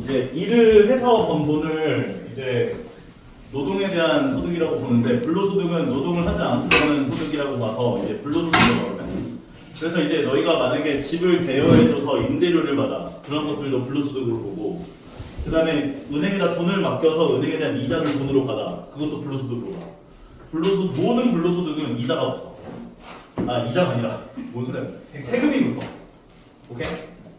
이제 일을 해서 번 돈을 이제 노동에 대한 소득이라고 보는데 불로소득은 노동을 하지 않고 버는 소득이라고 봐서 이제 불로소득이라고 하거든. 그래서 이제 너희가 만약에 집을 대여해줘서 임대료를 받아 그런 것들도 불로소득으로 보고 그 다음에 은행에다 돈을 맡겨서 은행에 대한 이자를 돈으로 받아 그것도 불로소득으로 봐. 모든 불로소득은 이자가 붙어. 아 이자가 아니라 뭔 소리야? 세금이 붙어. 오케이?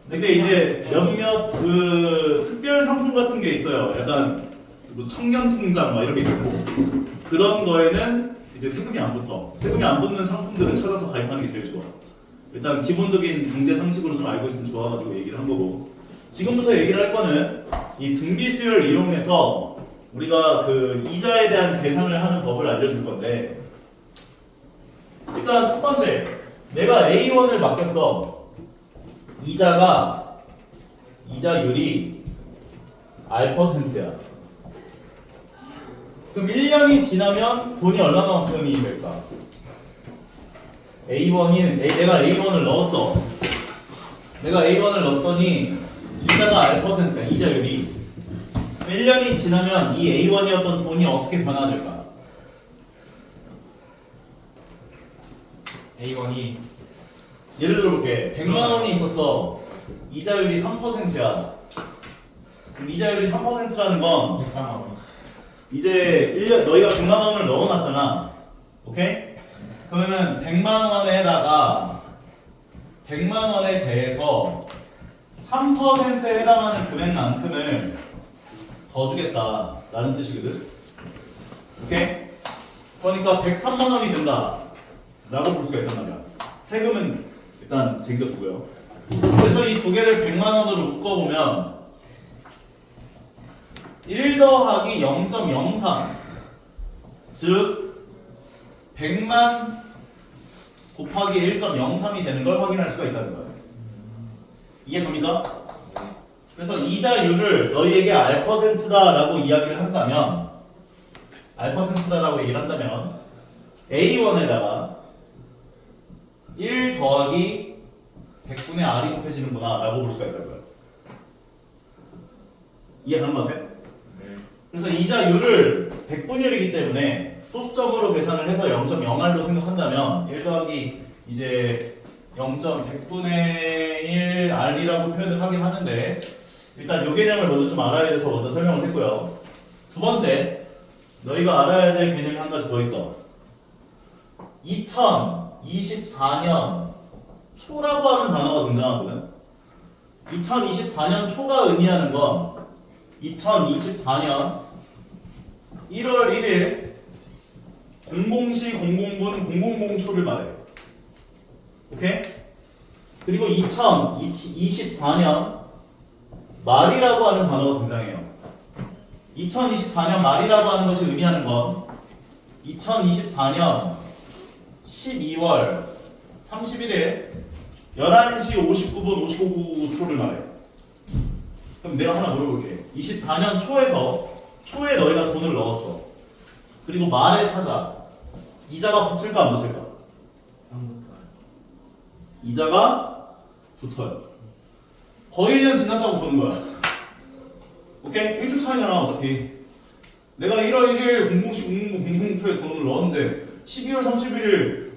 근데 이제 몇몇 그 특별 상품 같은 게 있어요. 약간 뭐 청년 통장 막 이런 게 있고 그런 거에는 이제 세금이 안 붙어. 세금이 안 붙는 상품들은 찾아서 가입하는 게 제일 좋아. 일단 기본적인 경제 상식으로 좀 알고 있으면 좋아가지고 얘기를 한 거고 지금부터 얘기를 할 거는 이 등비수열 이용해서 우리가 그 이자에 대한 계산을 하는 법을 알려줄 건데 일단 첫 번째 내가 A1을 맡겼어. 이자율이 R%야. 그럼 1년이 지나면 돈이 얼마만큼이 될까? 내가 A1을 넣었어. 내가 A1을 넣었더니 이자가 R%야. 이자율이. 1년이 지나면 이 A1이었던 돈이 어떻게 변화될까? A1이 예를 들어볼게. 100만 원이 있었어. 이자율이 3%야. 그럼 이자율이 3%라는 건 100만 원. 이제 1년 너희가 100만 원을 넣어놨잖아. 오케이? 그러면 100만 원에다가 100만 원에 대해서 3%에 해당하는 금액만큼을 더 주겠다라는 뜻이거든. 오케이? 그러니까 103만 원이 된다. 라고 볼 수가 있단 말이야. 세금은 일단 제기두고요. 그래서 이 두 개를 100만 원으로 묶어보면 1 더하기 0.03 즉 100만 곱하기 1.03이 되는 걸 확인할 수가 있다는 거예요. 이해됩니까? 그래서 이자율을 너희에게 R%다라고 이야기를 한다면 R%다라고 얘기를 한다면 A1에다가 1 더하기 100분의 R이 곱해지는구나 라고 볼 수가 있다는 거예요. 이해가는 것 같아? 네. 그래서 이자율을 100분율이기 때문에 소수적으로 계산을 해서 0.0R로 생각한다면 1 더하기 이제 0.100분의 1 R이라고 표현을 하긴 하는데 일단 이 개념을 먼저 좀 알아야 돼서 먼저 설명을 했고요. 두 번째, 너희가 알아야 될 개념이 한 가지 더 있어. 2024년 초라고 하는 단어가 등장하거든. 2024년 초가 의미하는 건 2024년 1월 1일 00시 00분 000초를 말해요. 오케이? 그리고 2024년 말이라고 하는 단어가 등장해요. 2024년 말이라고 하는 것이 의미하는 건 2024년 12월 31일 11시 59분 59초를 말해요. 그럼 내가 하나 물어볼게. 24년 초에 너희가 돈을 넣었어. 그리고 말에 찾아. 이자가 붙을까 안 붙을까? 이자가 붙어요. 거의 1년 지났다고 보는 거야. 오케이? 1초 차이잖아 어차피. 내가 1월 1일 00시 00초에 돈을 넣었는데 12월 31일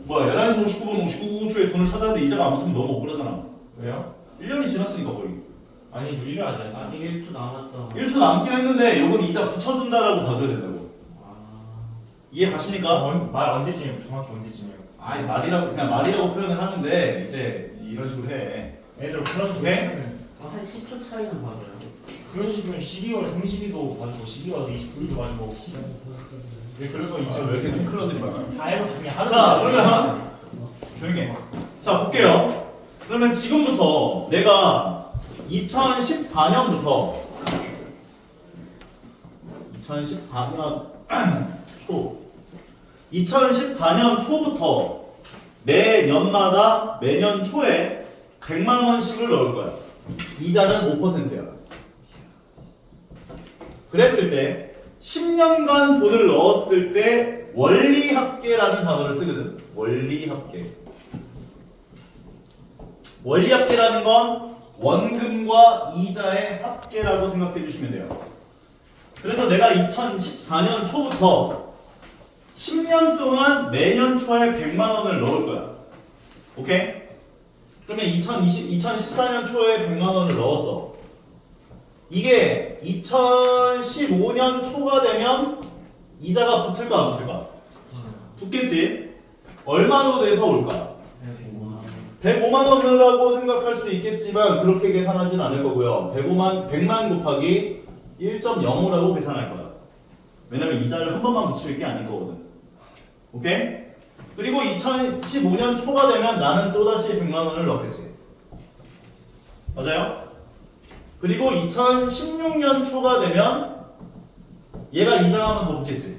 11시 59분 59초에 돈을 찾았는데 이자가 안 붙으면 너무 억울하잖아. 왜요? 1년이 지났으니까 거의. 아니 저 1월 하지 않았어. 아직 1초 남았다. 1초 남긴 했는데 요건 이자 붙여준다라고 봐줘야 된다고. 아, 이해 가십니까? 말 언제쯤이에요? 정확히 언제쯤이에요? 아니 그냥 말이라고 표현을 하는데 이제 이런 식으로 해. 애들 그런 식으로 네? 하면 한 10초 차이는 맞아요. 그런 식이면 12월 30일도 맞고 12월 29일도 맞고 네, 그래서 이제 왜 이렇게 팬클럽들이 많아? 다 해보 그냥 하루 자 그러면 조용히 해. 자 볼게요. 그러면 지금부터 내가 2014년부터 2014년 초부터 매년마다 매년 초에 100만 원씩을 넣을 거야. 이자는 5%야. 그랬을 때 10년간 돈을 넣었을 때 원리합계라는 단어를 쓰거든. 원리합계. 원리합계라는 건 원금과 이자의 합계라고 생각해 주시면 돼요. 그래서 내가 2014년 초부터 10년 동안 매년 초에 100만 원을 넣을 거야. 오케이? 그러면 2014년 초에 100만 원을 넣었어. 이게 2015년 초가 되면 이자가 붙을까 안 붙을까? 붙겠지? 얼마로 돼서 올까? 105만 원이라고 생각할 수 있겠지만 그렇게 계산하진 않을 거고요. 100만 곱하기 1.05라고 계산할 거야. 왜냐면 이자를 한 번만 붙일 게 아닌 거거든. 오케이? 그리고 2015년 초가 되면 나는 또다시 100만 원을 넣겠지. 맞아요? 그리고 2016년 초가 되면 얘가 이자가 한 번 더 붙겠지.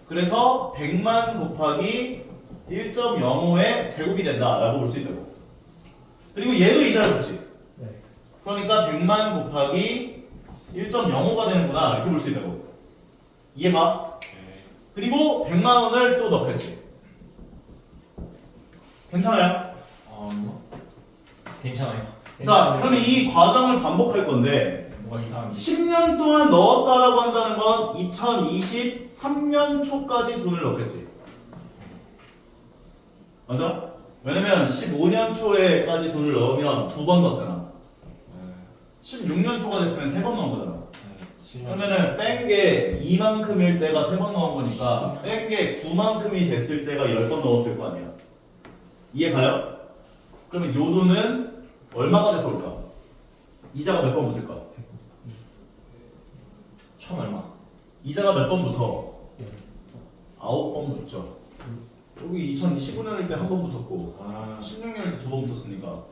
그래서 100만 곱하기 1.05의 제곱이 된다라고 볼 수 있다고. 그리고 얘도 이자를 붙지. 그러니까 100만 곱하기 1.05가 되는구나 이렇게 볼 수 있다고. 이해가? 그리고 100만 원을 또 넣겠지. 괜찮아요? 괜찮아요. 자, 그러면 이 과정을 반복할 건데 뭐가 이상한지. 10년 동안 넣었다라고 한다는 건 2023년 초까지 돈을 넣겠지. 맞아? 왜냐면 15년 초에까지 돈을 넣으면 2번 넣었잖아. 16년 초가 됐으면 3번 넣은 거잖아. 그러면은 뺀 게 2만큼일 때가 3번 넣은 거니까 뺀 게 9만큼이 됐을 때가 10번 넣었을 거 아니야. 이해 가요? 그러면 요 돈은 얼마가 돼서 올까? 이자가 몇 번 붙을까? 1000 얼마? 이자가 몇 번 붙어? 9번 붙죠. 여기 2015년일 때 한 번 붙었고 16년일 때 2번 붙었으니까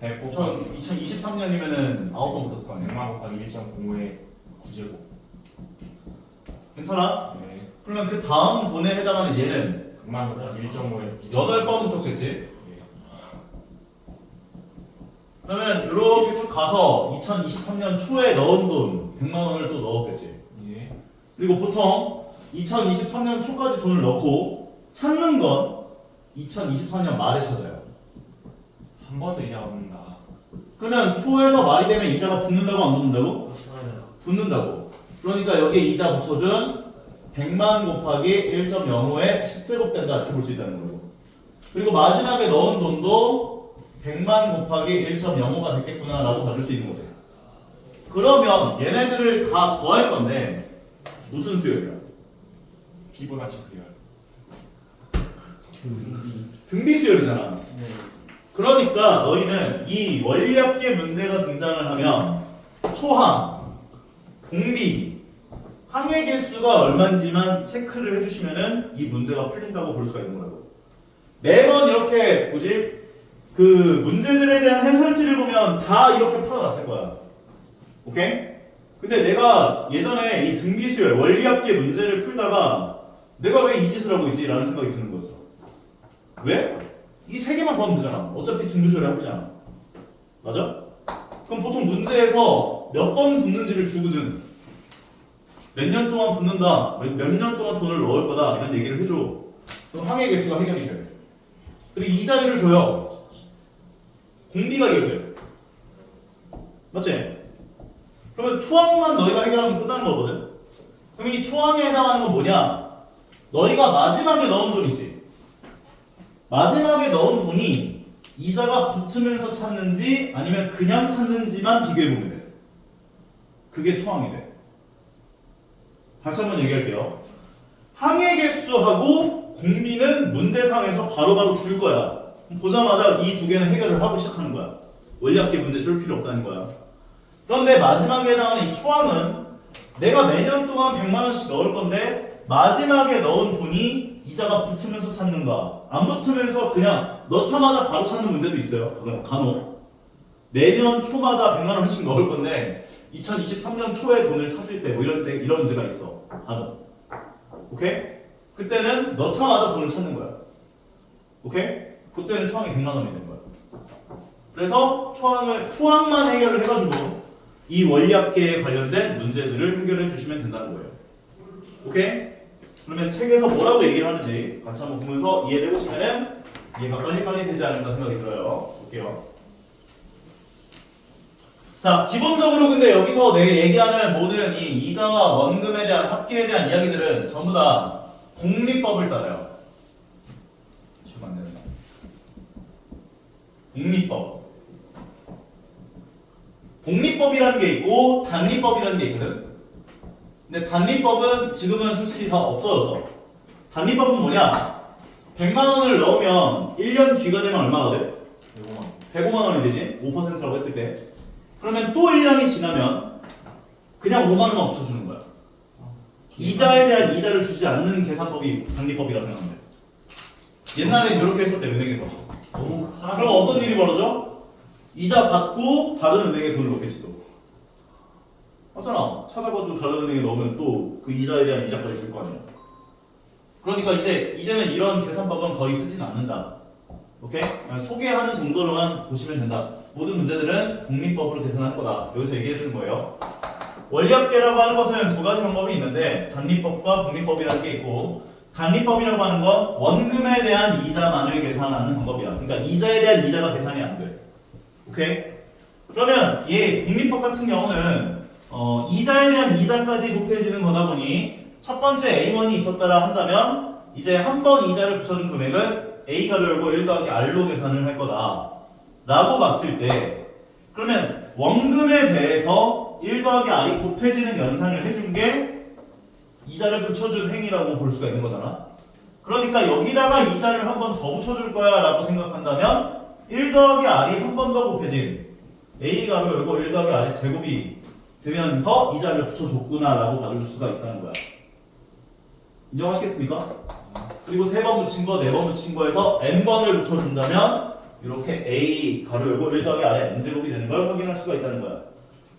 100 곱하기 2023년이면은 9번 붙었을 거 아니야. 100만 곱하기 1.05의 9제곱. 괜찮아? 네. 그러면 그 다음 돈에 해당하는 얘는 100만 곱하기 1.5의 8번 붙었겠지? 그러면 이렇게 쭉 가서 2023년 초에 넣은 돈 100만 원을 또 넣었겠지. 예. 그리고 보통 2023년 초까지 돈을 넣고 찾는 건 2024년 말에 찾아요. 한 번도 이자가 붙는다. 그러면 초에서 말이 되면 이자가 붙는다고 안 붙는다고? 붙는다고. 그러니까 여기에 이자 붙여준 100만 곱하기 1.05의 10제곱 된다 이렇게 볼 수 있다는 거고. 그리고 마지막에 넣은 돈도 100만 곱하기 1.05가 됐겠구나 라고 봐줄 수 있는 거지. 그러면 얘네들을 다 구할 건데 무슨 수열이야? 피보나치 수열. 등비 수열이잖아. 네. 그러니까 너희는 이 원리합계 문제가 등장을 하면 초항, 공비, 항의 개수가 얼마인지만 체크를 해주시면은 이 문제가 풀린다고 볼 수가 있는 거라고. 매번 이렇게 그 문제들에 대한 해설지를 보면 다 이렇게 풀어놨을 거야. 오케이? 근데 내가 예전에 이 등비수열, 원리합계 문제를 풀다가 내가 왜 이 짓을 하고 있지? 라는 생각이 드는 거였어. 왜? 이 세 개만 구하면 되잖아. 어차피 등비수열을 해보잖아. 맞아? 그럼 보통 문제에서 몇 번 붙는지를 주거든. 몇 년 동안 붙는다, 몇 년 동안 돈을 넣을 거다 이런 얘기를 해줘. 그럼 항의 개수가 해결이 돼. 그리고 이자율을 줘요. 공비가 해결돼. 맞지? 그러면 초항만 너희가 해결하면 끝나는 거거든. 그럼 이 초항에 해당하는 건 뭐냐? 너희가 마지막에 넣은 돈이지. 마지막에 넣은 돈이 이자가 붙으면서 찾는지 아니면 그냥 찾는지만 비교해보면 돼. 그게 초항이 돼. 다시 한번 얘기할게요. 항의 개수하고 공비는 문제상에서 바로바로 줄 거야. 보자마자 이 두 개는 해결을 하고 시작하는 거야. 원리합계 문제 줄 필요 없다는 거야. 그런데 마지막에 해당하는 이 초항은 내가 매년 동안 100만 원씩 넣을 건데 마지막에 넣은 돈이 이자가 붙으면서 찾는가 안 붙으면서 그냥 넣자마자 바로 찾는 문제도 있어요. 간혹. 매년 초마다 100만 원씩 넣을 건데 2023년 초에 돈을 찾을 때 뭐 이런 때 이런 문제가 있어. 간혹. 오케이? 그때는 넣자마자 돈을 찾는 거야. 오케이? 그때는 초항이 100만 원이 되는 거야. 그래서 초항만 해결을 해가지고 이 원리합계에 관련된 문제들을 해결해 주시면 된다는 거예요. 오케이? 그러면 책에서 뭐라고 얘기를 하는지 같이 한번 보면서 이해를 해보시면은 이해가 빨리빨리 되지 않을까 생각이 들어요. 볼게요. 자, 기본적으로 근데 여기서 내가 얘기하는 모든 이 이자와 원금에 대한 합계에 대한 이야기들은 전부 다 공리법을 따라요. 주면 안 된다. 공리법. 공리법이라는 게 있고 단리법이라는 게 있거든. 근데 단리법은 지금은 솔직히 다 없어졌어. 단리법은 뭐냐? 100만 원을 넣으면 1년 뒤가 되면 얼마가 돼? 105만 원이 되지? 5%라고 했을 때. 그러면 또 1년이 지나면 그냥 5만 원만 붙여주는 거야. 이자에 대한 이자를 주지 않는 계산법이 단리법이라 생각하면 돼. 옛날엔 이렇게 했었대, 은행에서. 그럼 어떤 일이 벌어져? 이자 받고 다른 은행에 돈을 넣겠지 또. 맞잖아. 찾아가지고 다른 은행에 넣으면 또 그 이자에 대한 이자까지 줄 거 아니야. 그러니까 이제는 이런 계산법은 거의 쓰진 않는다. 오케이? 그냥 소개하는 정도로만 보시면 된다. 모든 문제들은 공리법으로 계산할 거다. 여기서 얘기해 주는 거예요. 원리합계라고 하는 것은 두 가지 방법이 있는데 단리법과 공리법이라는 게 있고, 단리법이라고 하는 건 원금에 대한 이자만을 계산하는 방법이야. 그러니까 이자에 대한 이자가 계산이 안 돼. 오케이? 그러면 얘 공리법 같은 경우는 이자에 대한 이자까지 곱해지는 거다 보니 첫 번째 A1이 있었다라 한다면 이제 한 번 이자를 붙여준 금액은 A가 열고 1 더하기 R로 계산을 할 거다 라고 봤을 때, 그러면 원금에 대해서 1 더하기 R이 곱해지는 연산을 해준 게 이자를 붙여준 행위라고 볼 수가 있는 거잖아. 그러니까 여기다가 이자를 한 번 더 붙여줄 거야 라고 생각한다면 1 더하기 R이 한 번 더 곱해진 A가 열고 1 더하기 R의 제곱이 되면서 이자를 붙여줬구나 라고 봐줄 수가 있다는 거야. 인정하시겠습니까? 그리고 3번 붙인 거, 4번 붙인 거에서 n번을 붙여준다면 이렇게 A 가로 열고 1 더하기 R의 n제곱이 되는 걸 확인할 수가 있다는 거야.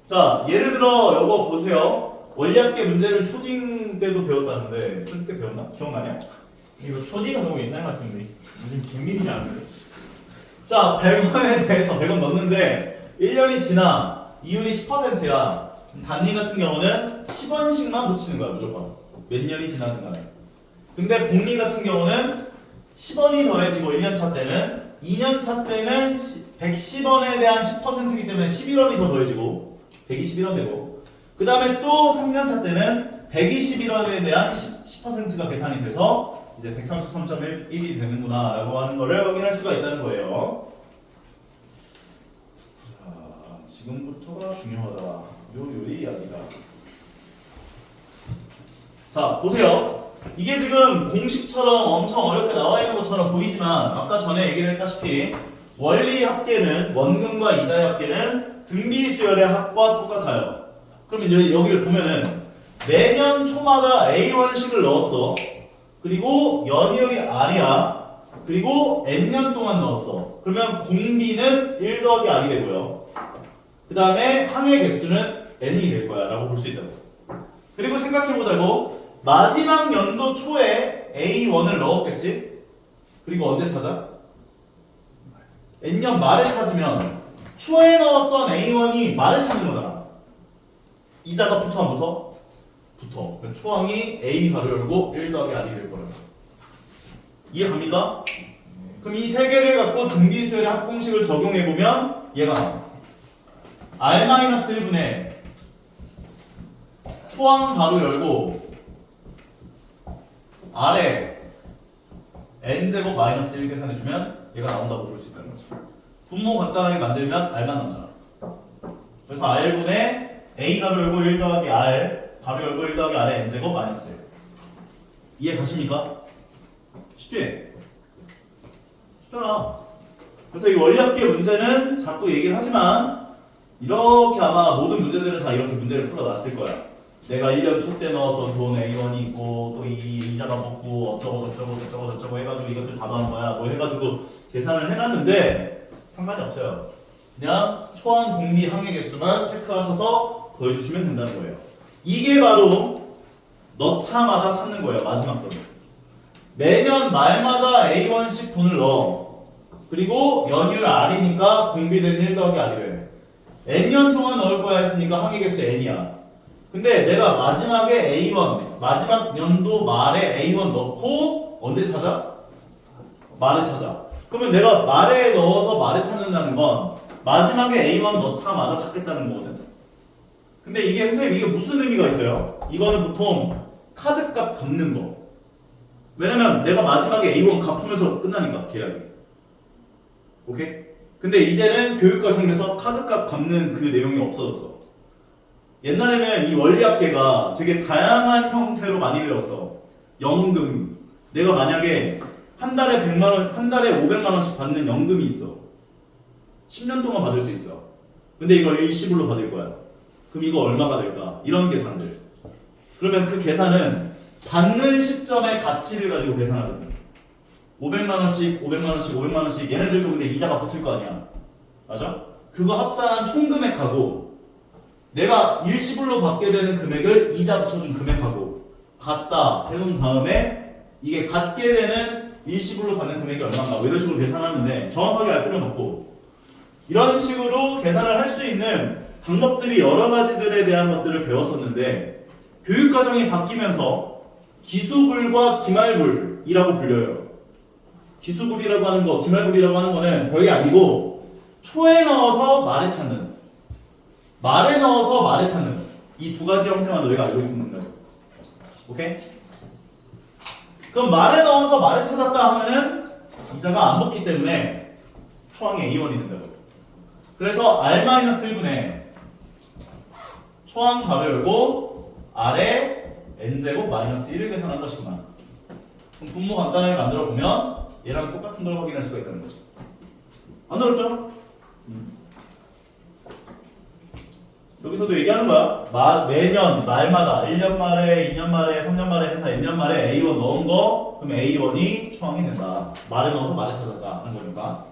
자, 예를 들어 이거 보세요. 원리합계 문제를 초딩 때도 배웠다는데 초딩 때 배웠나? 기억나냐? 이거 초디가 너무 옛날 같은데 요즘 재미있지 않은데? 자, 100원에 대해서 100원 넣는데 1년이 지나 이율이 10%야. 단위 같은 경우는 10원씩만 붙이는 거야, 무조건. 몇 년이 지나든 간에. 근데 복리 같은 경우는 10원이 더해지고 1년 차 때는 2년 차 때는 110원에 대한 10%이기 때문에 11원이 더 더해지고 121원 되고, 그 다음에 또 3년 차 때는 121원에 대한 10%가 계산이 돼서 이제 133.1이 되는구나 라고 하는 거를 확인할 수가 있다는 거예요. 자, 지금부터가 중요하다. 요리 이야기다. 자, 보세요. 이게 지금 공식처럼 엄청 어렵게 나와 있는 것처럼 보이지만 아까 전에 얘기를 했다시피 원리 합계는, 원금과 이자의 합계는 등비 수열의 합과 똑같아요. 그러면 여기를 보면은 매년 초마다 A1씩을 넣었어. 그리고 연이율이 R이야. 그리고 N년 동안 넣었어. 그러면 공비는 1 더하기 R이 되고요. 그 다음에 항의 개수는 N이 될 거야 라고 볼 수 있다고. 그리고 생각해보자고, 마지막 연도 초에 A1을 넣었겠지? 그리고 언제 찾아? N년 말에 찾으면 초에 넣었던 A1이 말에 찾는 거잖아. 이자가 붙어 안 붙어? 붙어. 그럼 초항이 A 가로 열고 1 더하기 R이 될 거라고. 이해 갑니까? 그럼 이 세 개를 갖고 등비수열의 합공식을 적용해보면 얘가 나와. R-1분의 초항 가로 열고 R에 n제곱 마이너스 1 계산해주면 얘가 나온다고 볼 수 있다는 거지. 분모 간단하게 만들면 R만 남잖아. 그래서 R분의 A 가로 열고 1 더하기 R 가로 열고 1 더하기 R의 n제곱 마이너스 1. 이해 가십니까? 쉽지? 쉽잖아. 그래서 이 원리합계 문제는 자꾸 얘기를 하지만 이렇게 아마 모든 문제들은 다 이렇게 문제를 풀어놨을 거야. 내가 1년 초 때 넣었던 돈 A1이 있고 또 이 이자가 붙고 어쩌고 해가지고 이것들 다 넣은 거야 뭐 해가지고 계산을 해놨는데 상관이 없어요. 그냥 초항 공비 항의 개수만 체크하셔서 더해주시면 된다는 거예요. 이게 바로 넣자마자 찾는 거예요. 마지막 돈. 매년 말마다 A1씩 돈을 넣어. 그리고 연율 R이니까 공비된 1 더하기 R이래. N년 동안 넣을 거야 했으니까 항의 개수 N이야. 근데 내가 마지막에 A1, 마지막 연도 말에 A1 넣고 언제 찾아? 말에 찾아. 그러면 내가 말에 넣어서 말에 찾는다는 건 마지막에 A1 넣자마자 찾겠다는 거거든. 근데 이게 선생님 이게 무슨 의미가 있어요? 이거는 보통 카드값 갚는 거. 왜냐면 내가 마지막에 A1 갚으면서 끝나니까 계약이. 오케이? 근데 이제는 교육과정에서 카드값 갚는 그 내용이 없어졌어. 옛날에는 이 원리합계가 되게 다양한 형태로 많이 배웠어. 연금. 내가 만약에 한 달에 100만 원, 한 달에 500만 원씩 받는 연금이 있어. 10년 동안 받을 수 있어. 근데 이걸 일시불로 받을 거야. 그럼 이거 얼마가 될까? 이런 계산들. 그러면 그 계산은 받는 시점의 가치를 가지고 계산하거든. 500만 원씩, 500만 원씩, 500만 원씩 얘네들도 근데 이자가 붙을 거 아니야. 맞아? 그거 합산한 총 금액하고 내가 일시불로 받게 되는 금액을 이자 붙여준 금액하고 같다 해놓은 다음에 이게 갖게 되는 일시불로 받는 금액이 얼마인가 뭐 이런 식으로 계산하는데 정확하게 알 필요는 없고 이런 식으로 계산을 할 수 있는 방법들이 여러 가지들에 대한 것들을 배웠었는데 교육과정이 바뀌면서 기수불과 기말불이라고 불려요. 기수불이라고 하는 거, 기말불이라고 하는 거는 별게 아니고 초에 넣어서 말에 찾는, 말에 넣어서 말에 찾는 이 두 가지 형태만 너희가 알고 있으면 된다. 오케이? 그럼 말에 넣어서 말에 찾았다 하면은 이자가 안 붙기 때문에 초항이 A1이 된다고. 그래서 R-1분의 초항 가로 열고 아래 n제곱 마이너스 1을 계산한 것이구나. 그럼 분모 간단하게 만들어 보면 얘랑 똑같은 걸 확인할 수가 있다는 거지. 안 어렵죠? 여기서도 얘기하는 거야. 매년 말마다 1년 말에, 2년 말에, 3년 말에 해서 N년 말에 A1 넣은 거 그럼 A1이 초항이 된다. 말에 넣어서 말에 찾았다 하는 거니까.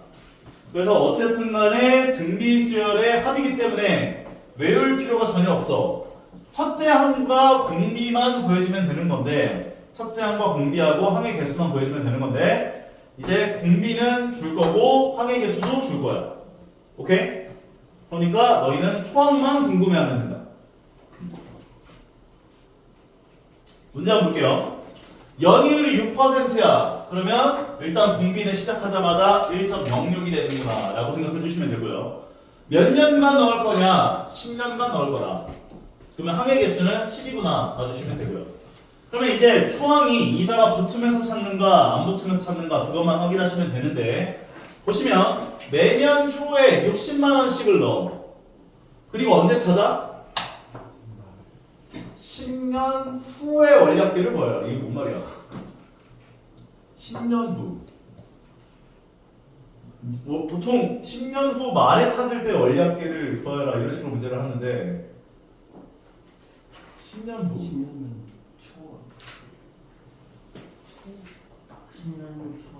그래서 어쨌든 간에 등비수열의 합이기 때문에 외울 필요가 전혀 없어. 첫째 항과 공비만 구해주면 되는 건데 첫째 항과 공비하고 항의 개수만 구해주면 되는 건데 이제 공비는 줄 거고 항의 개수도 줄 거야. 오케이? 그러니까 너희는 초항만 궁금해하면 된다. 문제 한번 볼게요. 연이율이 6%야. 그러면 일단 공비는 시작하자마자 1.06이 되는구나 라고 생각해 주시면 되고요. 몇 년간 넣을 거냐? 10년간 넣을 거다. 그러면 항의 개수는 10이구나 놔주시면 되고요. 그러면 이제 초항이 이자가 붙으면서 찾는가 안 붙으면서 찾는가 그것만 확인하시면 되는데 보시면 매년 초에 60만 원씩을 넣어. 그리고 언제 찾아? 10년 후의 원리합계를 뭐야? 이게 뭔 말이야? 10년 후. 뭐 보통 10년 후 말에 찾을 때 원리합계를 구하라 이런 식으로 문제를 하는데 10년 후. 10년 초. 10년 초.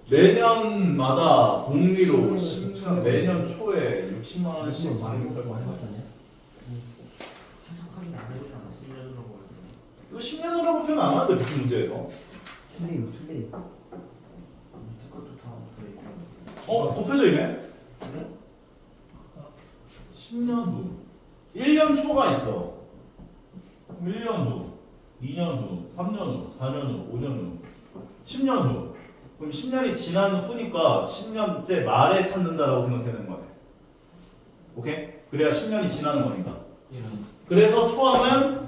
매년마다 복리로 10년 매년 초에 60만 원씩 받는 걸 해봤잖아요. 해석하기 안 해줬잖아. 10년으로. 이거 10년이라고 표현 안 하는데 무슨 문제에서? 틀림. 밑에 것도 다 그래. 곱해져 있네? 그래? 10년 후 1년 초가 있어. 1년 후 2년 후 3년 후 4년 후 5년 후 10년 후 그럼 10년이 지난 후니까 10년째 말에 찾는다라고 생각해야 되는 거 같아. 오케이? 그래야 10년이 지나는 거니까. 이런. 그래서 초항은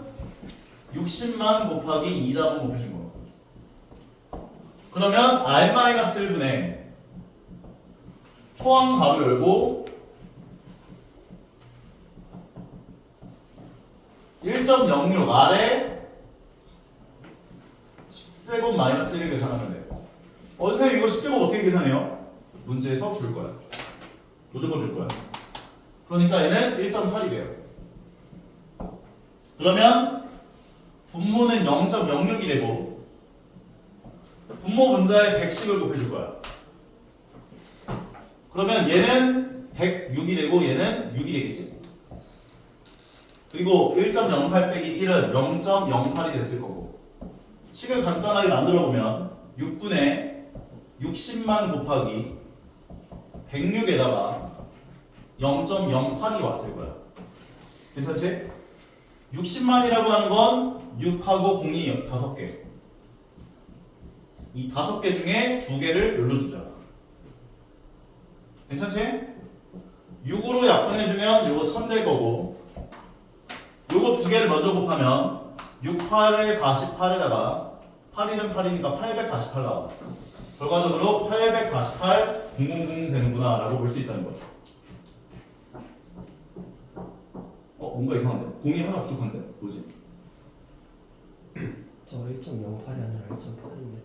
60만 곱하기 이자만 곱해준 거. 그러면 R-1분의 초항 가로 열고 1.06 아래 10제곱 마이너스 1을 계산하면 돼. 선생님 이거 10제곱 어떻게 계산해요? 문제에서 줄 거야. 무조건 줄 거야. 그러니까 얘는 1.8이 돼요. 그러면 분모는 0.06이 되고 분모 분자에 110을 곱해줄 거야. 그러면 얘는 106이 되고 얘는 6이 되겠지. 그리고 1.08 빼기 1은 0.08이 됐을 거고 식을 간단하게 만들어 보면 6분의 60만 곱하기 106에다가 0.08이 왔을 거야. 괜찮지? 60만이라고 하는 건 6하고 0이 5개. 이 5개 중에 2개를 눌러주자. 괜찮지? 6으로 약분해주면 요거 1000 될 거고 요거 두 개를 먼저 곱하면 6, 8에 48에다가 8, 1은 8이니까 848 나와. 결과적으로 848, 000 되는구나 라고 볼 수 있다는 거죠. 뭔가 이상한데? 공이 하나 부족한데? 뭐지? 저 1.08이 아니라 1.8인데.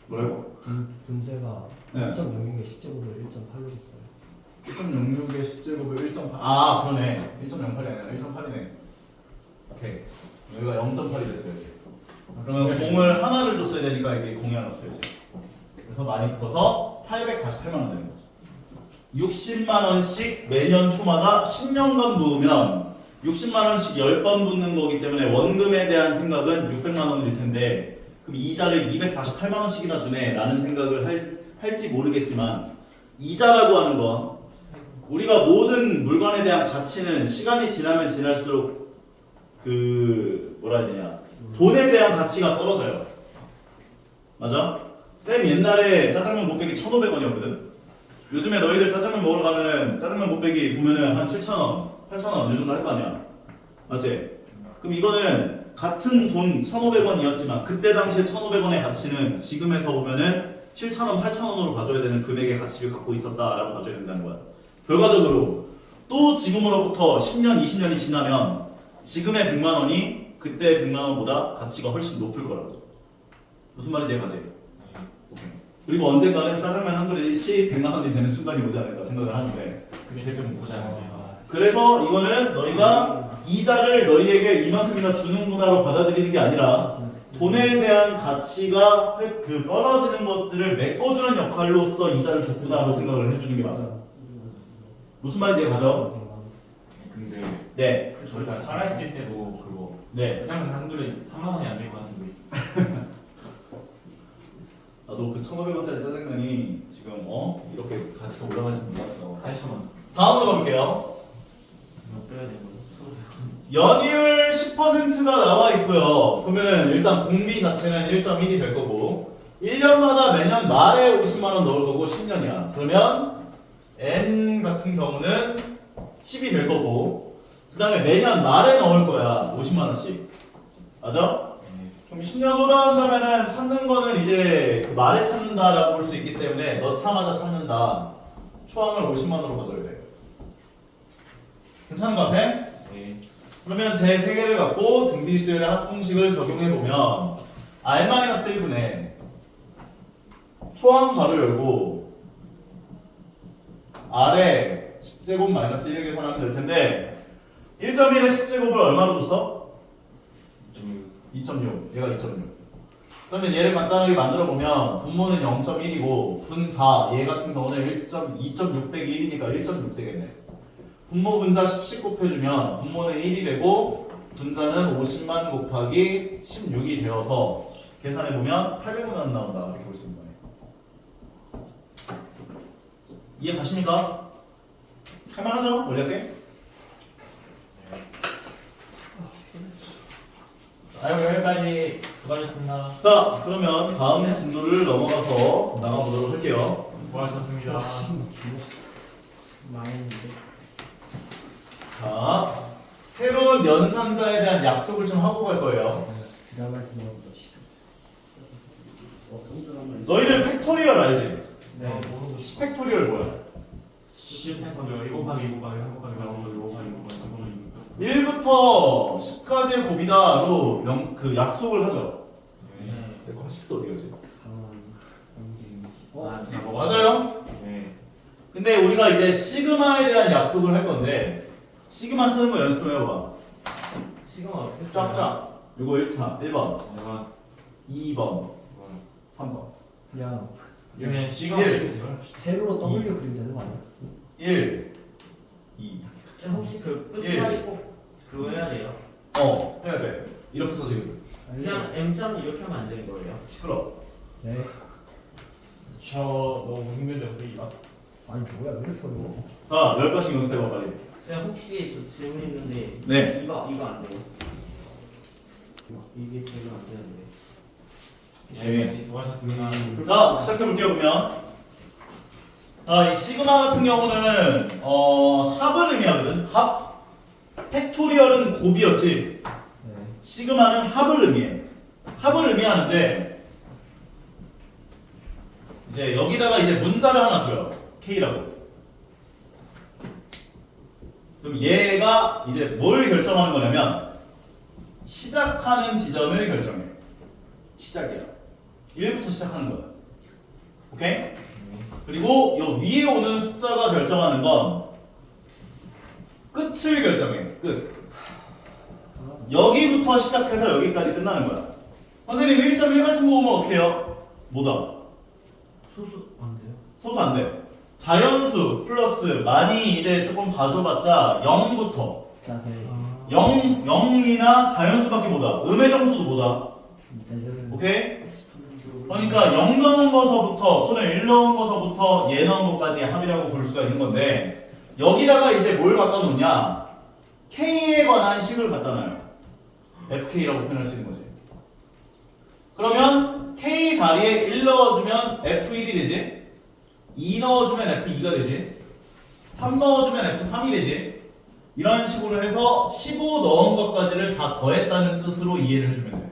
뭐라고? 분쇄가 네. 1.06의 10제곱을 1.8로 했어요. 1.06의 10제곱을 1.8. 아, 그러네. 1.08이 아니라 1.8이네. 오케이. 여기가 0.8이 됐어요, 지금. 그러면 공을 하나를 줬어야 되니까 이게 공이 하나 붙어야지. 그래서 많이 붙어서 848만 원 되는 거죠. 60만 원씩 매년 초마다 10년간 부으면 60만 원씩 10번 붙는 거기 때문에 원금에 대한 생각은 600만 원일 텐데 그럼 이자를 248만 원씩이나 주네 라는 생각을 할지 모르겠지만 이자라고 하는 건 우리가 모든 물건에 대한 가치는 시간이 지나면 지날수록 그 뭐라 해야 되냐 돈에 대한 가치가 떨어져요. 맞아? 쌤 옛날에 짜장면 곱빼기 1,500원이었거든. 요즘에 너희들 짜장면 먹으러 가면은 짜장면 곱빼기 보면은 한 7,000원, 8,000원 이 정도 할 거 아니야. 맞지? 그럼 이거는 같은 돈 1,500원이었지만 그때 당시에 1,500원의 가치는 지금에서 보면은 7,000원, 8,000원으로 가져야 되는 금액의 가치를 갖고 있었다라고 가져야 된다는 거야. 결과적으로 또 지금으로부터 10년, 20년이 지나면 지금의 100만 원이 그때 100만 원보다 가치가 훨씬 높을 거라고. 무슨 말인지 이해가지? 오케이. 그리고 언젠가는 짜장면 한 그릇이 100만 원이 되는 순간이 오지 않을까 생각을 하는데 근데 좀 보잖아요. 그래서 이거는 너희가 이자를 너희에게 이만큼이나 주는구나로 받아들이는 게 아니라 돈에 대한 가치가 그 떨어지는 것들을 메꿔주는 역할로서 이자를 줬구나로 생각을 해주는 게 맞아. 무슨 말인지 이해가죠? 근데 네. 저희가 살아있을 때도 그거 네. 짜장면 한 그릇 3만 원이 안 될 것 같은데. 나도 그 1,500원짜리 짜장면이 지금 이렇게 가치가 올라가는지 몰랐어. 8,000원. 다음으로 가볼게요. 이거 빼야 되는 거. 연이율 10%가 나와 있고요. 그러면은 일단 공비 자체는 1.1이 될 거고 1년마다 매년 말에 50만 원 넣을 거고 10년이야. 그러면 N 같은 경우는 10이 될 거고 그 다음에 매년 말에 넣을 거야. 50만 원씩. 맞아? 그럼 10년 돌아간다면은 찾는 거는 이제 그 말에 찾는다라고 볼 수 있기 때문에 넣자마자 찾는다. 초항을 50만 원으로 가져야 돼. 괜찮은 거 같아? 네. 그러면 제 세 개를 갖고 등비수열의 합공식을 적용해 보면 R-1분의 초항 가로 열고 R에 10제곱 마이너스 1을 계산하면 될 텐데 1.1의 10제곱을 얼마로 줬어? 2.6. 얘가 2.6. 그러면 얘를 간단하게 만들어 보면 분모는 0.1이고 분자 얘 같은 경우는 2.6 빼기 1이니까 1.6 되겠네. 분모 분자 10씩 곱해주면 분모는 1이 되고 분자는 50만 곱하기 16이 되어서 계산해보면 800만 원 나온다 이렇게 볼 수 있는 거예요. 이해 가십니까? 할만하죠? 원래게? 아유 여기까지 수고하셨습니다. 자 그러면 다음 진도를 넘어가서 나가보도록 할게요. 수고하셨습니다. 망했는데. 자 새로운 연산자에 대한 약속을 좀 하고 갈 거예요. 드라마에서 나오는 거 싫어. 어떤 드라마 너희들 팩토리얼 알지? 네. 10팩토리얼 뭐야? 10 곱하기 1 곱하기 2 곱하기 3 곱하기 4 곱하기 5 곱하기 6 곱하기 7 곱하기 1부터 10까지의 곱이다로 그 약속을 하죠. 네. 내거 하식스 어디 가지? 아, 맞아요? 네. 근데 우리가 이제 시그마에 대한 약속을 할 건데 시그마 쓰는 거 연습 좀 해봐. 시간 어떻게 쫙쫙. 요거 1차 1번, 내가 2번, 3번. 야, 그냥 시간 일. 어떻게 돼요? 세로로 W 그리면 되는 거 아니야? 1, 2. 혹시 그 예. 끝말이 꼭 그거 해야 돼요? 해야 돼. 이렇게 써지거든. 그냥 M점 이렇게 하면 안 되는 거예요? 시끄러. 네. 저 너무 힘든데 쓰기가. 아니 뭐야 왜 이렇게 어려워? 자, 10번씩 연습해봐 빨리. 그냥 혹시 저 질문 있는데 네. 이거 안 돼요? 이게 되면 안 되는데 네, 수고하셨습니다. 자, 시작해볼게요, 그러면. 자, 이 시그마 같은 경우는, 합을 의미하거든. 합. 팩토리얼은 곱이었지. 네. 시그마는 합을 의미해. 합을 의미하는데, 이제 여기다가 이제 문자를 하나 줘요. K라고. 그럼 얘가 이제 뭘 결정하는 거냐면, 시작하는 지점을 결정해. 시작이야. 1부터 시작하는 거야. 오케이? 그리고 요 위에 오는 숫자가 결정하는 건 끝을 결정해. 끝. 여기부터 시작해서 여기까지 끝나는 거야. 선생님 1.1 같은 거 오면 어떻게 해요? 뭐다? 소수 안 돼요? 소수 안 돼. 자연수 플러스 많이 이제 조금 봐줘봤자 0부터 자세. 0이나 자연수밖에 못하. 음의 정수도 못하. 자세를. 오케이? 그러니까 0 넣은 거서부터 또는 1 넣은 거서부터 얘 넣은 것까지 합이라고 볼 수가 있는 건데 여기다가 이제 뭘 갖다 놓냐? K에 관한 식을 갖다 놔요. FK라고 표현할 수 있는 거지. 그러면 K 자리에 1 넣어주면 F1이 되지. 2 넣어주면 F2가 되지. 3 넣어주면 F3이 되지. 이런 식으로 해서 15 넣은 것까지를 다 더했다는 뜻으로 이해를 해주면 돼요.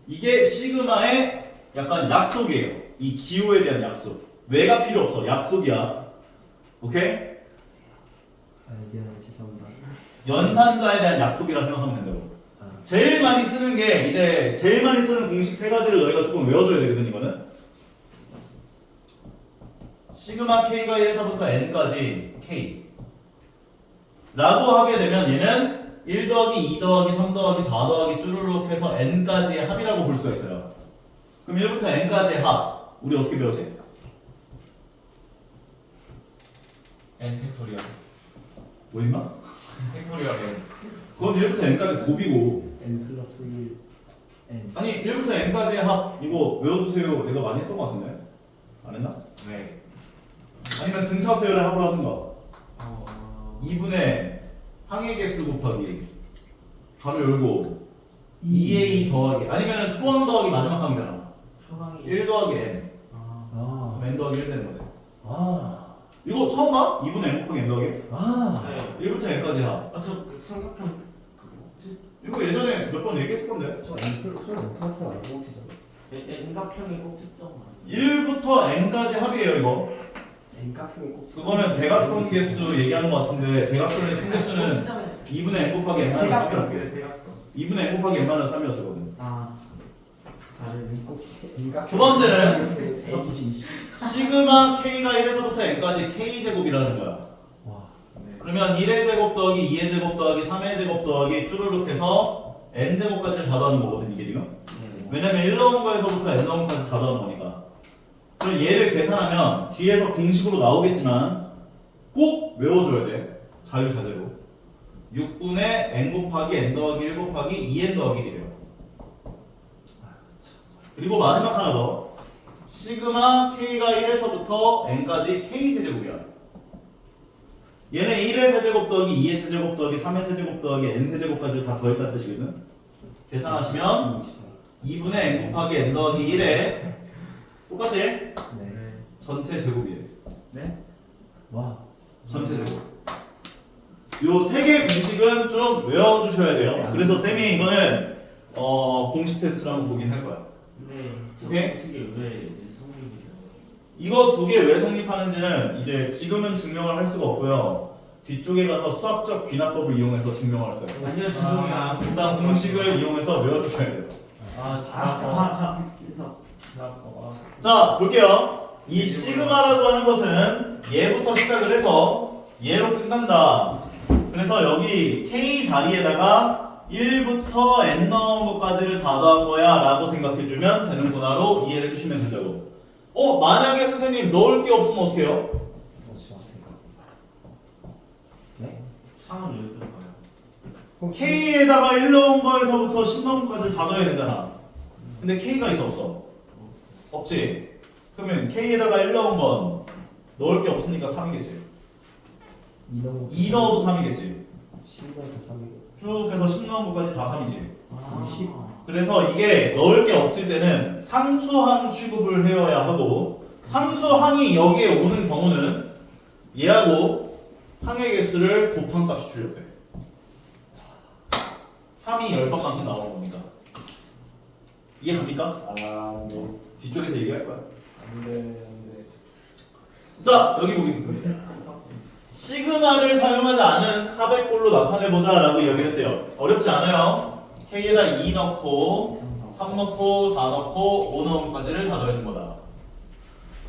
이게 시그마의 약간 약속이에요. 이 기호에 대한 약속. 왜가 필요 없어. 약속이야. 오케이? 미안해, 죄송합니다. 연산자에 대한 약속이라 생각하면 된다고. 아, 제일 많이 쓰는 게 이제 제일 많이 쓰는 공식 세 가지를 너희가 조금 외워줘야 되거든 이거는. 시그마 K가 1에서부터 N까지 K 라고 하게 되면 얘는 1 더하기 2 더하기 3 더하기 4 더하기 쭈루룩 해서 N까지의 합이라고 볼 수가 있어요. 그럼 1부터 N까지의 합 우리 어떻게 배우지? N 팩토리얼. 뭐 임마? 팩토리얼 N. 그건 1부터 N까지 곱이고 N 플러스 1 N. 아니 1부터 N까지의 합 이거 외워두세요. 내가 많이 했던 것 같은데? 안 했나? 네. 아니면 등차수열의 합을 하든가 2분의 항의 개수 곱하기 가로 열고 2a 더하기 아니면은 초항 더하기 마지막 항이잖아. 초강이 1 더하기 n 아. 그럼 n 더하기 1 되는 거지. 아. 이거 처음 봐? 2분의 n 곱하기 n 더하기 아. 네. 1부터 n까지 합. 아저 삼각형 그거 뭐지? 이거 예전에 몇 번 얘기했을 건데. 저 N 플러스 말고 혹시 N각형이 꼭지점 1부터 n까지 합이에요 이거. N 깍형이 꼭. 그거는 대각선 개수 얘기하는 것 같은데 대각선의 충개수는 2분의 n 곱하기 n 마이너스 3이었고 대각선 2분의 n 곱하기 n 마이너스 3이었거든. 아 다른 꼭 N 깍형. 두 번째는 N이지. 시그마 k가 1에서부터 n까지 k제곱이라는 거야. 와. 네. 그러면 1의 제곱 더하기 2의 제곱 더하기 3의 제곱 더하기 쭈루룩 해서 n제곱까지를 다 더하는 거거든 이게 지금. 왜냐면 1 넣은 거에서부터 n 넣은 거까지 다 더하는 거니까. 그럼 얘를 계산하면 뒤에서 공식으로 나오겠지만 꼭 외워줘야 돼. 자유자재로. 6분의 n 곱하기 n 더하기 1 곱하기 2n 더하기 1이래요. 그리고 마지막 하나 더. 시그마 k가 1에서부터 n까지 k 세제곱이야. 얘는 1의 세제곱 더하기 2의 세제곱 더하기 3의 세제곱 더하기 n 세제곱까지 다 더했다는 뜻이거든. 계산하시면 2분의 n 곱하기 n 더하기 1에 똑같지? 네. 전체 제곱이에요. 네? 와. 전체 제곱. 요 세 개의 공식은 좀 외워주셔야 돼요. 그래서 쌤이 이거는 공식 테스트를 한번 보긴 할 거야. 네. 오케이? 공식이 왜 성립이죠? 이거 두 개 왜 성립하는지는 이제 지금은 증명을 할 수가 없고요. 뒤쪽에 가서 수학적 귀납법을 이용해서 증명할 수가 있어요. 아니요 죄송해요. 일단 공식을 이용해서 외워주셔야 돼요. 자, 볼게요. 이 시그마라고 하는 것은 얘부터 시작을 해서 얘로 끝난다. 그래서 여기 K 자리에다가 1부터 N 넣은 것까지를 다 더한 거야 라고 생각해주면 되는구나로 이해를 해주시면 된다고. 만약에 선생님 넣을 게 없으면 어떻게 해요? 넣지 마세요. 네? 상은 여기서 봐요. 그럼 K에다가 1 넣은 거에서부터 10 넣은 것까지 다 넣어야 되잖아. 근데 K가 있어 없어? 없지. 그러면 K에다가 1 넣은 건 넣을 게 없으니까 3이겠지. 2 넣어도 3이겠지. 10 넣으니까 3이고. 쭉 해서 10 넣은 것까지 다 3이지. 30. 그래서 이게 넣을 게 없을 때는 상수항 취급을 해야 하고 상수항이 여기에 오는 경우는 얘하고 항의 개수를 곱한 값이 줄였대. 3이 10번만큼 나오는 겁니다. 이해갑니까? 아, 네. 뒤쪽에서 얘기할 거야. 안 돼, 안 돼. 자, 여기 보겠습니다. 시그마를 사용하지 않은 합의꼴로 나타내보자 라고 이야기를 했대요. 어렵지 않아요. K에다 2 넣고 3 넣고 4 넣고 5 넣음까지를 다 더해준 거다.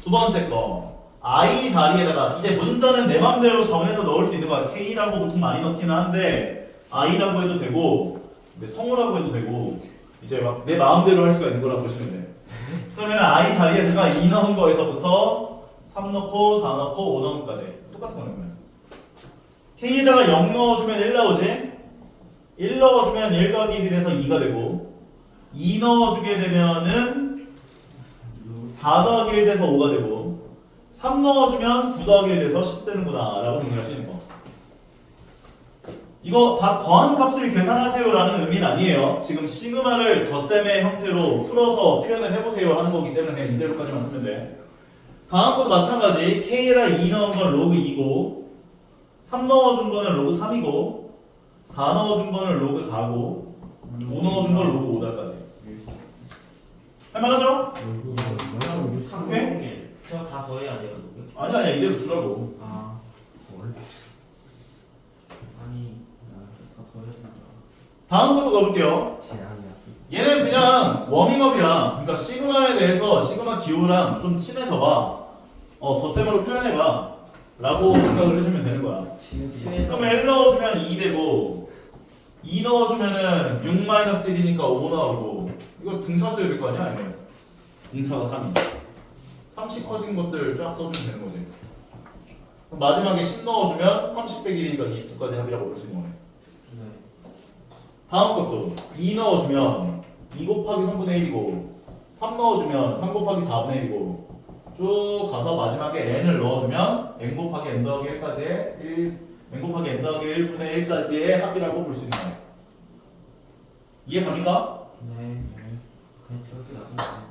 두 번째 거 I 자리에다가 이제 문자는 내 맘대로 정해서 넣을 수 있는 거야. K라고 보통 많이 넣기는 한데 I라고 해도 되고 이제 성우라고 해도 되고 이제 막 내 마음대로 할 수가 있는 거라고 보시면 돼. 그러면 I 자리에다가 2 넣은 거에서부터 3 넣고 4 넣고 5 넣음까지 똑같은 거예요. K에다가 0 넣어주면 1 나오지? 1 넣어주면 1 더하기 1이 돼서 2가 되고 2 넣어주게 되면은 4 더하기 1 돼서 5가 되고 3 넣어주면 9 더하기 1 돼서 10 되는구나 라고 정리할 수 있는 거. 이거 다 더한 값을 계산하세요 라는 의미는 아니에요. 지금 시그마를 덧셈의 형태로 풀어서 표현을 해보세요 하는 거기 때문에 이대로까지만 쓰면 돼. 다음 것도 마찬가지. K에다 2 넣은 건 로그 2고 3 넣어준 거는 로그 3이고 4 넣어준 거는 로그 4고 5 넣어준 건 로그 5다까지. 할만하죠? 오케이? 저거 다 더해야 돼요. 아니야 이대로 두라고. 아, 아니, 다 더해야 된다. 다음 것도 넣어볼게요. 제한이야. 얘는 그냥 워밍업이야. 그러니까 시그마에 대해서 시그마 기호랑 좀 친해져봐. 덧셈으로 표현해봐 라고 생각을 해주면 되는 거야. 그럼 1 넣어주면 2 되고 2 넣어주면은 6-1이니까 5 나오고 이거 등차수열일 거 아니야? 아니면 등차가 3이야. 30 커진 것들 쫙 써주면 되는 거지. 그럼 마지막에 10 넣어주면 30 빼기 1이니까 29까지 합이라고 볼 수 있는 거네. 네. 다음 것도 2 넣어주면 2 곱하기 3분의 1이고 3 넣어주면 3 곱하기 4분의 1이고 쭉 가서 마지막에 n을 넣어주면 n 곱하기 n 더하기 1까지의 n 곱하기 n 더하기 1분의 1까지의 합이라고 볼 수 있는 거예요. 이해갑니까? 네. 그냥 저렇게 놔두면 되는 거야.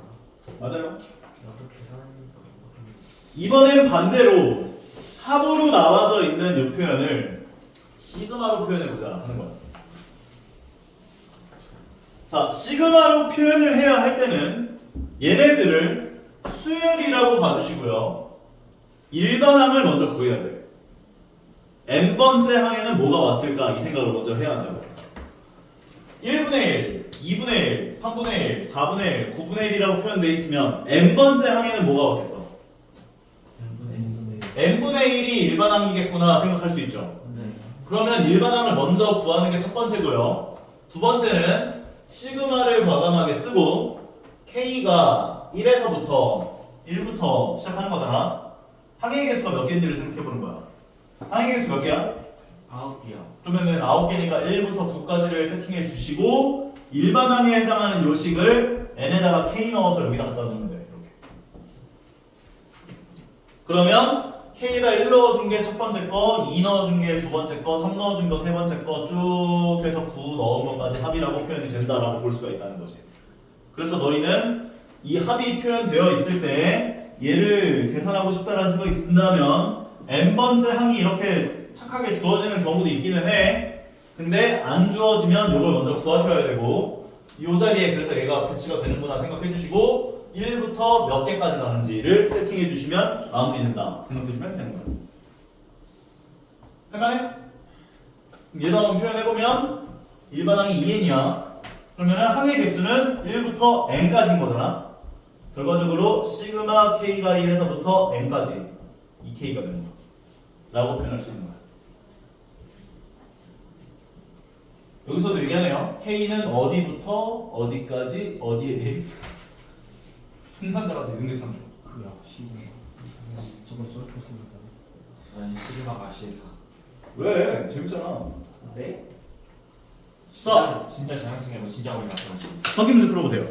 맞아요. 나도 계산하니까 어떻게. 이번엔 반대로 합으로 나와져 있는 이 표현을 시그마로 표현해보자 하는 거야. 자, 시그마로 표현을 해야 할 때는 얘네들을 수열이라고 봐주시고요. 일반항을 먼저 구해야 돼. n번째 항에는 뭐가 왔을까? 이 생각을 먼저 해야죠. 1분의 1, 2분의 1, 3분의 1, 4분의 1, 9분의 1이라고 표현되어 있으면 n번째 항에는 뭐가 왔겠어? n분의 1이 일반항이겠구나 생각할 수 있죠. 네. 그러면 일반항을 먼저 구하는 게 첫 번째고요. 두 번째는 시그마를 과감하게 쓰고 K가 1부터 시작하는 거잖아. 항의 개수가 몇 개인지를 생각해 보는 거야. 항의 개수 몇 개야? 9개요. 그러면은 9개니까 1부터 9까지를 세팅해 주시고 일반항에 해당하는 요식을 n에다가 k 넣어서 여기다 갖다 놓으면 돼. 이렇게. 그러면 k에다 1 넣어준 게 첫 번째 거, 2 넣어준 게 두 번째 거, 3 넣어준 거 세 번째 거 쭉 해서 9 넣은 것까지 합이라고 표현이 된다라고 볼 수가 있다는 거지. 그래서 너희는 이 합이 표현되어 있을 때 얘를 계산하고 싶다라는 생각이 든다면 n번째 항이 이렇게 착하게 주어지는 경우도 있기는 해. 근데 안 주어지면 이걸 먼저 구하셔야 되고 이 자리에 그래서 얘가 배치가 되는구나 생각해 주시고 1부터 몇 개까지 가는지를 세팅해 주시면 마무리된다 생각해 주면 되는 거예요. 할만해? 얘도 한번 표현해보면 일반항이 2n이야. 그러면은 항의 개수는 1부터 n까지인 거잖아. 결과적으로 시그마 k가 1에서부터 n까지 2k가 되는 거야 라고 표현할 수 있는 거야. 여기서도 얘기하네요. K는 어디부터 어디까지 어디에 대해 풍산자라서 이런 게 참 좋아. 야, 시간. 저거 저렇게 했습니다. 아니, 시그마 마시에서. 왜? 재밌잖아. 네? 자, 진짜 장학생이고 진짜 어린 학생. 확인 문제 풀어보세요.